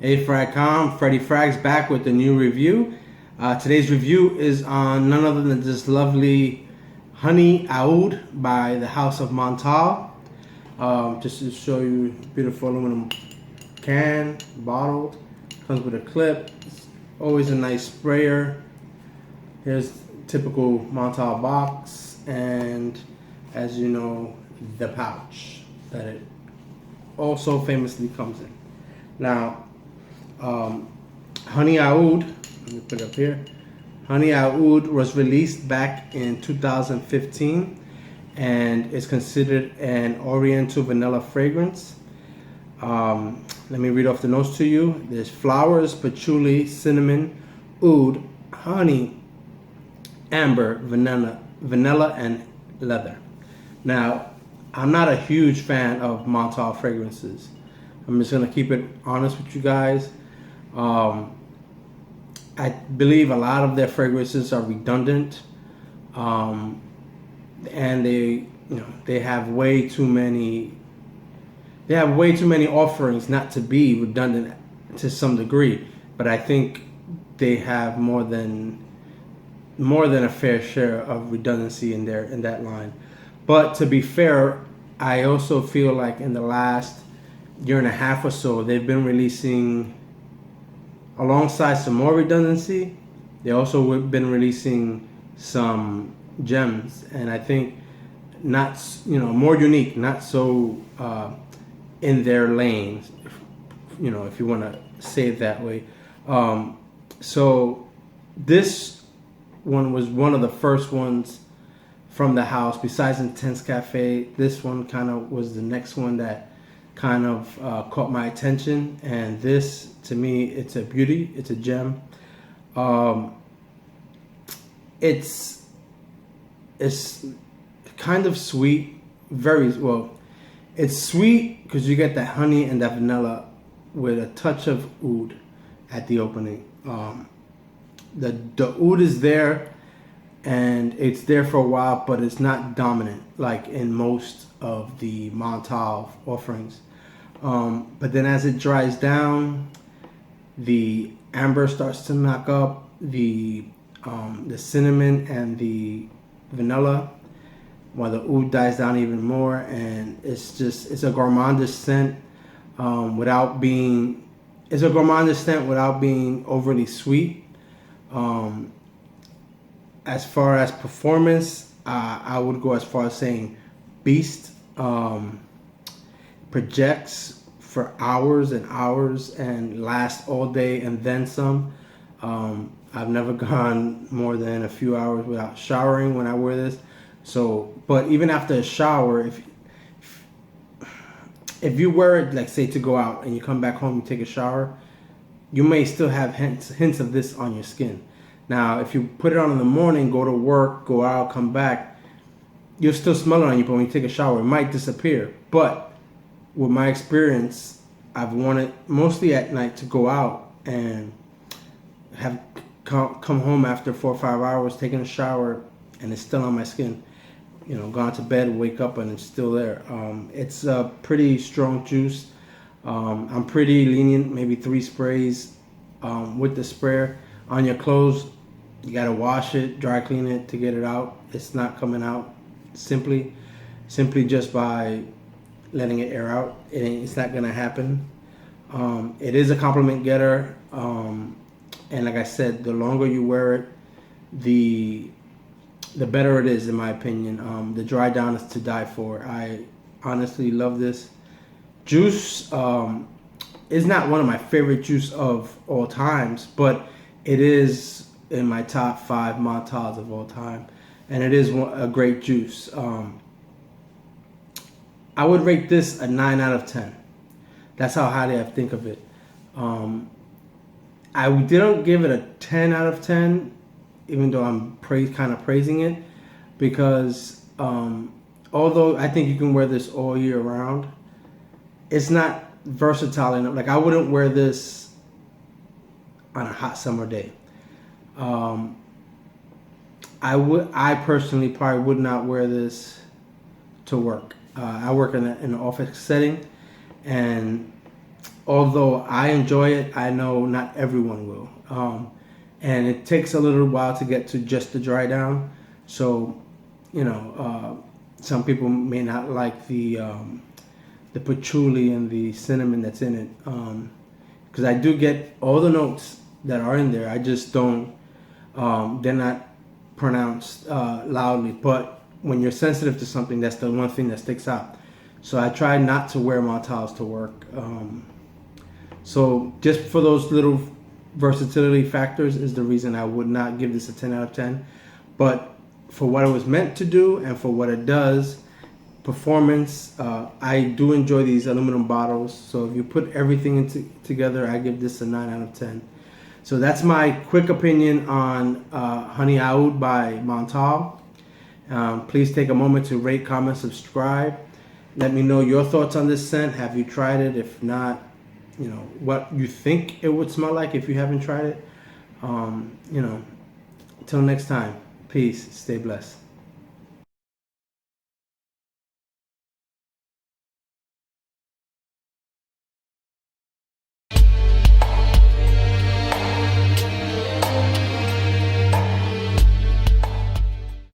Hey Fragcom, Freddie Frags back with a new review. Today's review is on none other than this lovely Honey Aoud by the House of Montale. Just to show you, beautiful aluminum can, bottled, comes with a clip. It's always a nice sprayer. Here's typical Montale box, and as you know, the pouch that it also famously comes in. Now, Honey Aoud, let me put it up here. Honey Aoud was released back in 2015 and is considered an Oriental vanilla fragrance. Let me read off the notes to you. There's flowers, patchouli, cinnamon, oud, honey, amber, vanilla, and leather. Now, I'm not a huge fan of Montale fragrances. I'm just gonna keep it honest with you guys. I believe a lot of their fragrances are redundant, and they have way too many. They have way too many offerings not to be redundant to some degree. But I think they have more than a fair share of redundancy in that line. But to be fair, I also feel like in the last year and a half or so, they've been releasing, alongside some more redundancy, they also been releasing some gems, and I think not, more unique, not so in their lanes, if you want to say it that way. So this one was one of the first ones from the house, besides Intense Cafe. This one kind of was the next one that kind of caught my attention, and this, to me, it's a beauty, it's a gem. It's kind of sweet, very well. It's sweet because you get that honey and that vanilla with a touch of oud at the opening. The oud is there, and it's there for a while, but it's not dominant like in most of the Montale offerings. But then as it dries down, the amber starts to knock up, the cinnamon and the vanilla, while the oud dies down even more, and it's a gourmandish scent without being overly sweet. As far as performance, I would go as far as saying beast. Projects for hours and hours and lasts all day and then some. I've never gone more than a few hours without showering when I wear this. So, but even after a shower, if you wear it, like say to go out and you come back home, you take a shower, you may still have hints of this on your skin. Now, if you put it on in the morning, go to work, go out, come back, you'll still smell it on you, but when you take a shower, it might disappear. But with my experience, I've worn it mostly at night to go out and have come home after 4 or 5 hours, taking a shower, and it's still on my skin. Gone to bed, wake up, and it's still there. It's a pretty strong juice. I'm pretty lenient, maybe 3 sprays with the sprayer. On your clothes, you gotta wash it, dry clean it to get it out. It's not coming out simply just by letting it air out. It's not gonna happen. It is a compliment getter, and like I said, the longer you wear it, the better it is, in my opinion. The dry down is to die for. I honestly love this juice. Is not one of my favorite juice of all times, but it is in my top 5 Montales of all time, and it is a great juice. I would rate this a 9 out of 10. That's how highly I think of it. I didn't give it a 10 out of 10, even though I'm kind of praising it, because although I think you can wear this all year round, it's not versatile enough. Like, I wouldn't wear this on a hot summer day. I personally probably would not wear this to work. I work in an office setting, and although I enjoy it, I know not everyone will. And it takes a little while to get to just the dry down. So, some people may not like the patchouli and the cinnamon that's in it. Because I do get all the notes that are in there. I just don't, they're not pronounced loudly. But when you're sensitive to something, that's the one thing that sticks out. So I try not to wear Montales to work. So just for those little versatility factors is the reason I would not give this a 10 out of 10. But for what it was meant to do and for what it does, performance, I do enjoy these aluminum bottles. So if you put everything together, I give this a 9 out of 10. So that's my quick opinion on Honey Aoud by Montale. Please take a moment to rate, comment, subscribe. Let me know your thoughts on this scent. Have you tried it? If not, what you think it would smell like if you haven't tried it. Until next time, peace, stay blessed.